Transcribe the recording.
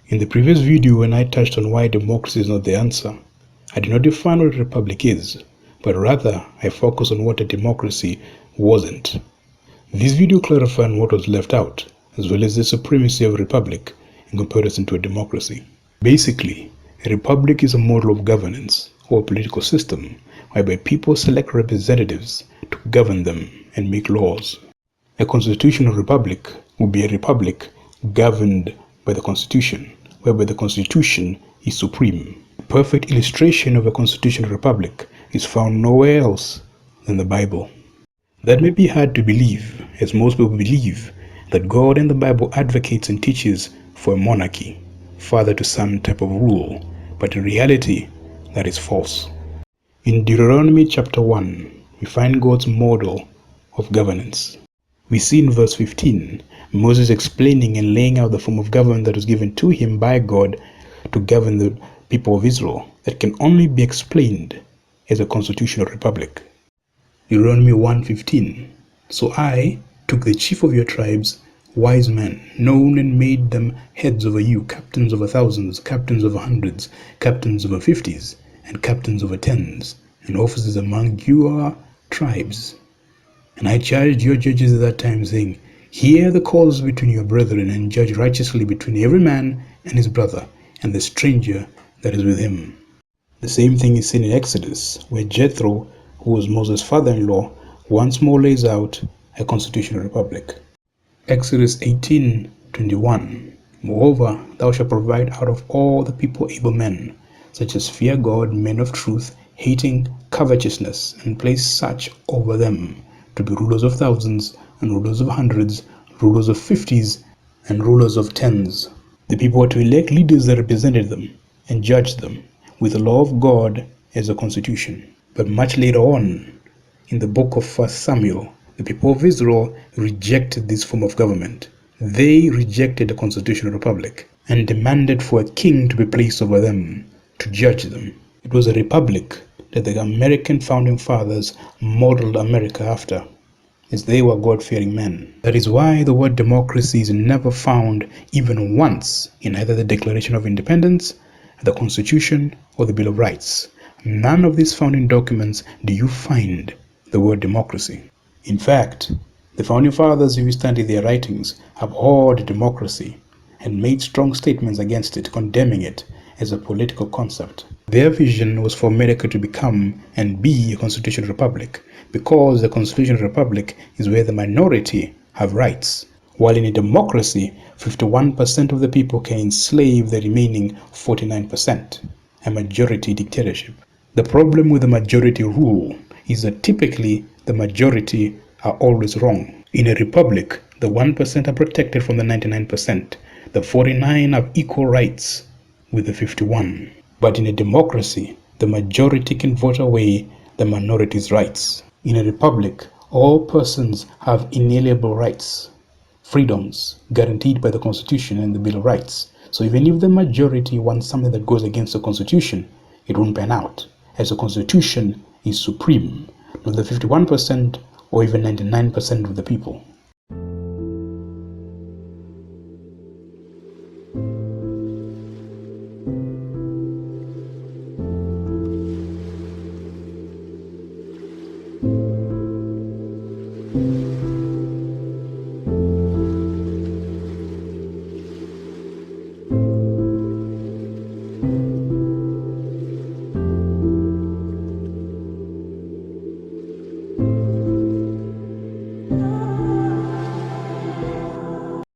In the previous video, when I touched on why democracy is not the answer, I did not define what a republic is, but rather I focused on what a democracy wasn't. This video clarified what was left out, as well as the supremacy of a republic in comparison to a democracy. Basically, a republic is a model of governance or a political system whereby people select representatives to govern them and make laws. A constitutional republic would be a republic governed by the Constitution, whereby the Constitution is supreme. A perfect illustration of a constitutional republic is found nowhere else than the Bible. That may be hard to believe, as most people believe that God in the Bible advocates and teaches for a monarchy, father to son type of rule, but in reality, that is false. In Deuteronomy chapter 1, we find God's model of governance. We see in verse 15, Moses explaining and laying out the form of government that was given to him by God to govern the people of Israel that can only be explained as a constitutional republic. Deuteronomy 1:15. So I took the chief of your tribes, wise men, known, and made them heads over you, captains over thousands, captains over hundreds, captains over fifties, and captains over tens, and officers among your tribes. And I charged your judges at that time, saying, hear the cause between your brethren, and judge righteously between every man and his brother, and the stranger that is with him. The same thing is seen in Exodus, where Jethro, who was Moses' father-in-law, once more lays out a constitutional republic. Exodus 18:21. Moreover, thou shalt provide out of all the people able men, such as fear God, men of truth, hating covetousness, and place such over them to be rulers of thousands, and rulers of hundreds, rulers of fifties, and rulers of tens. The people were to elect leaders that represented them and judged them with the law of God as a constitution. But much later on, in the book of 1 Samuel, the people of Israel rejected this form of government. They rejected the constitutional republic and demanded for a king to be placed over them to judge them. It was a republic that the American founding fathers modeled America after, as they were God-fearing men. That is why the word democracy is never found even once in either the Declaration of Independence, the Constitution, or the Bill of Rights. None of these founding documents do you find the word democracy. In fact, the founding fathers, if you study their writings, abhorred democracy and made strong statements against it, condemning it as a political concept. Their vision was for America to become and be a constitutional republic, because the constitutional republic is where the minority have rights, while in a democracy, 51% of the people can enslave the remaining 49%, a majority dictatorship. The problem with the majority rule is that typically the majority are always wrong. In a republic, the 1% are protected from the 99%. The 49 have equal rights with the 51. But in a democracy, the majority can vote away the minority's rights. In a republic, all persons have inalienable rights, freedoms guaranteed by the Constitution and the Bill of Rights. So even if the majority wants something that goes against the Constitution, it won't pan out, as the Constitution is supreme, not the 51% or even 99% of the people.